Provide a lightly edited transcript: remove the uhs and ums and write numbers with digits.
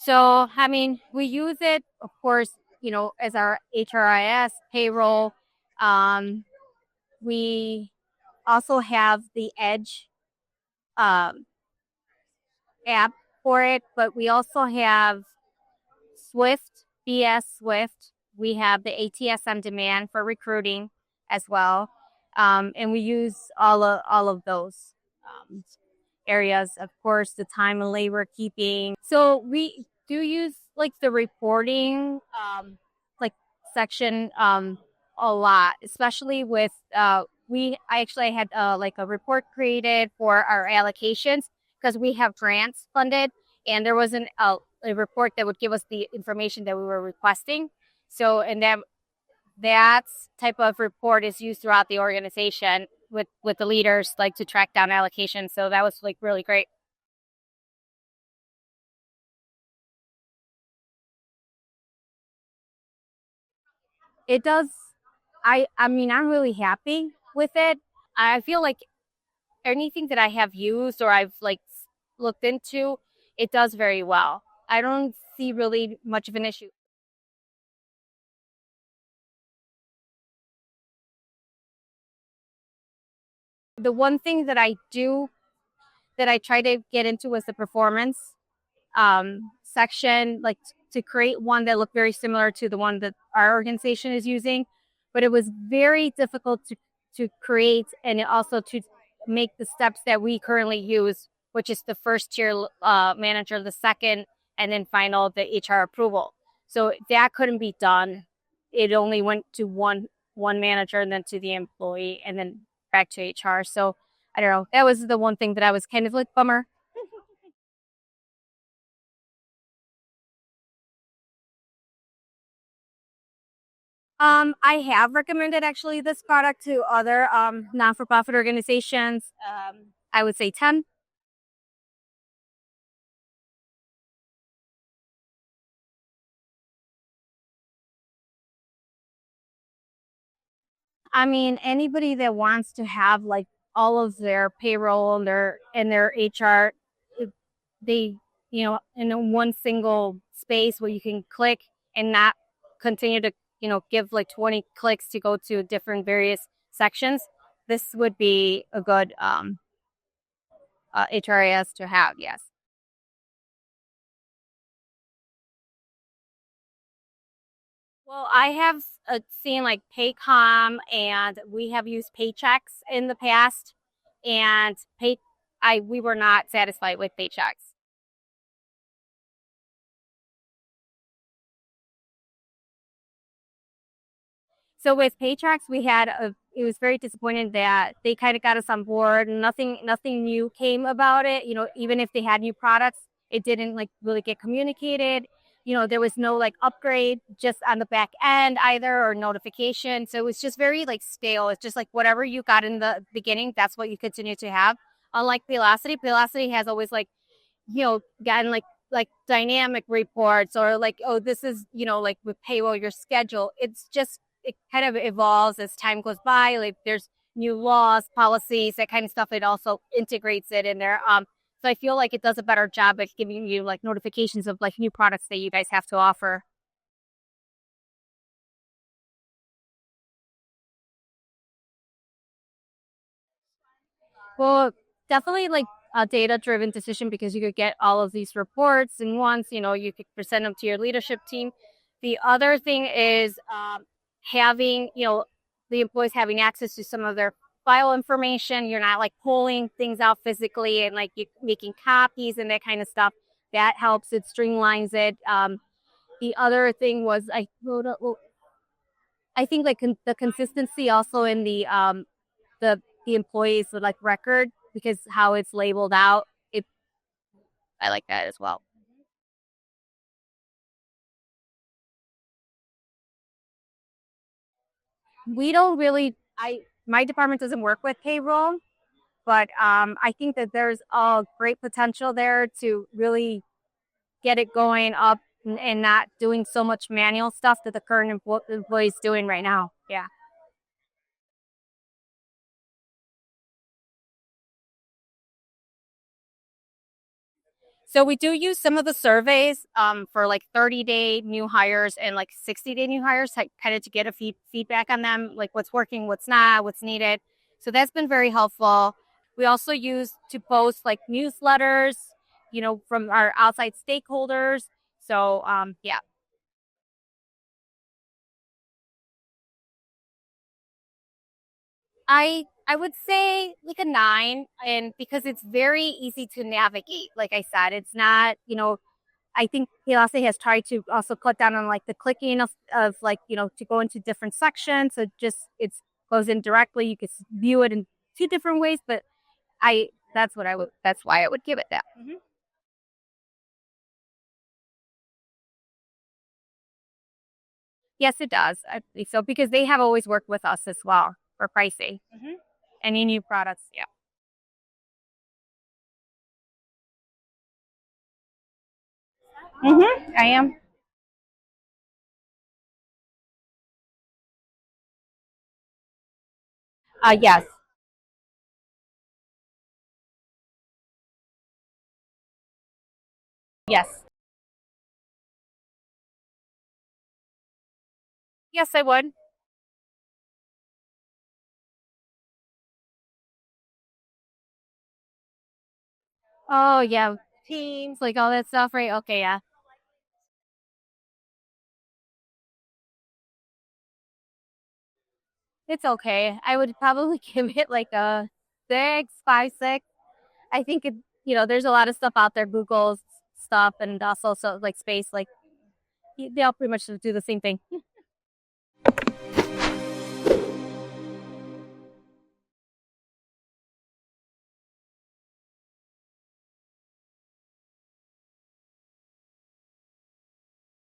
So, I mean, we use it, of course, as our HRIS payroll. Um, we also have the Edge um, app for it, but we also have Swift, BS Swift. We have the ATS on demand for recruiting as well. And we use all of those areas, of course, the time and labor keeping. So we do use like the reporting like section a lot, especially with I actually had like a report created for our allocations because we have grants funded and there wasn't a report that would give us the information that we were requesting. So and that type of report is used throughout the organization with the leaders like to track down allocation. So that was like really great. It does. I mean, I'm really happy with it. I feel like anything that I have used or I've like looked into, it does very well. I don't see really much of an issue. The one thing that I try to get into was the performance section, like to create one that looked very similar to the one that our organization is using. But it was very difficult to create and also to make the steps that we currently use, which is the first tier manager, the second, and then final, the HR approval. So that couldn't be done. It only went to one manager and then to the employee and then back to HR. So I don't know. That was the one thing that I was kind of like bummer. I have recommended actually this product to other non-for-profit organizations. I would say 10. I mean, anybody that wants to have like all of their payroll and their HR, they in one single space where you can click and not continue to give like 20 clicks to go to different various sections. This would be a good HRIS to have. Yes. Well, I have seen like Paycom, and we have used Paychecks in the past, and we were not satisfied with Paychecks. So with Paychecks, it was very disappointing that they kind of got us on board. Nothing new came about it. Even if they had new products, it didn't like really get communicated. There was no like upgrade just on the back end either or notification. So it was just very like stale. It's just like whatever you got in the beginning, that's what you continue to have. Unlike Paylocity has always like, gotten like dynamic reports or like, oh, this is, like with payroll, your schedule. It kind of evolves as time goes by. Like there's new laws, policies, that kind of stuff. It also integrates it in there. So I feel like it does a better job at giving you like notifications of like new products that you guys have to offer. Well, definitely like a data driven decision because you could get all of these reports and once, you could present them to your leadership team. The other thing is having, the employees having access to some of their file information. You're not like pulling things out physically and like you making copies and that kind of stuff. That helps. It streamlines it. The other thing was I wrote up, well, I think like the consistency also in the employees with like record because how it's labeled out. It I like that as well. We don't really I My department doesn't work with payroll, but I think that there's a great potential there to really get it going up and not doing so much manual stuff that the current employees doing right now. Yeah. So we do use some of the surveys for like 30-day new hires and like 60-day new hires, kind of to get a feedback on them, like what's working, what's not, what's needed. So that's been very helpful. We also use to post like newsletters, from our outside stakeholders. So yeah, I would say like a 9, and because it's very easy to navigate. Like I said, it's not, I think Paylocity has tried to also cut down on like the clicking of like, to go into different sections. So just it's goes in directly. You can view it in two different ways, but that's why I would give it that. Yes, it does. I believe so because they have always worked with us as well for pricing. Any new products. Yeah. I am. Yes. Yes. Yes, I would. Oh, yeah. Teams, like all that stuff, right? Okay, yeah. It's okay. I would probably give it like a 6, 5, 6. I think there's a lot of stuff out there, Google's stuff, and also so like space, like they'll pretty much do the same thing.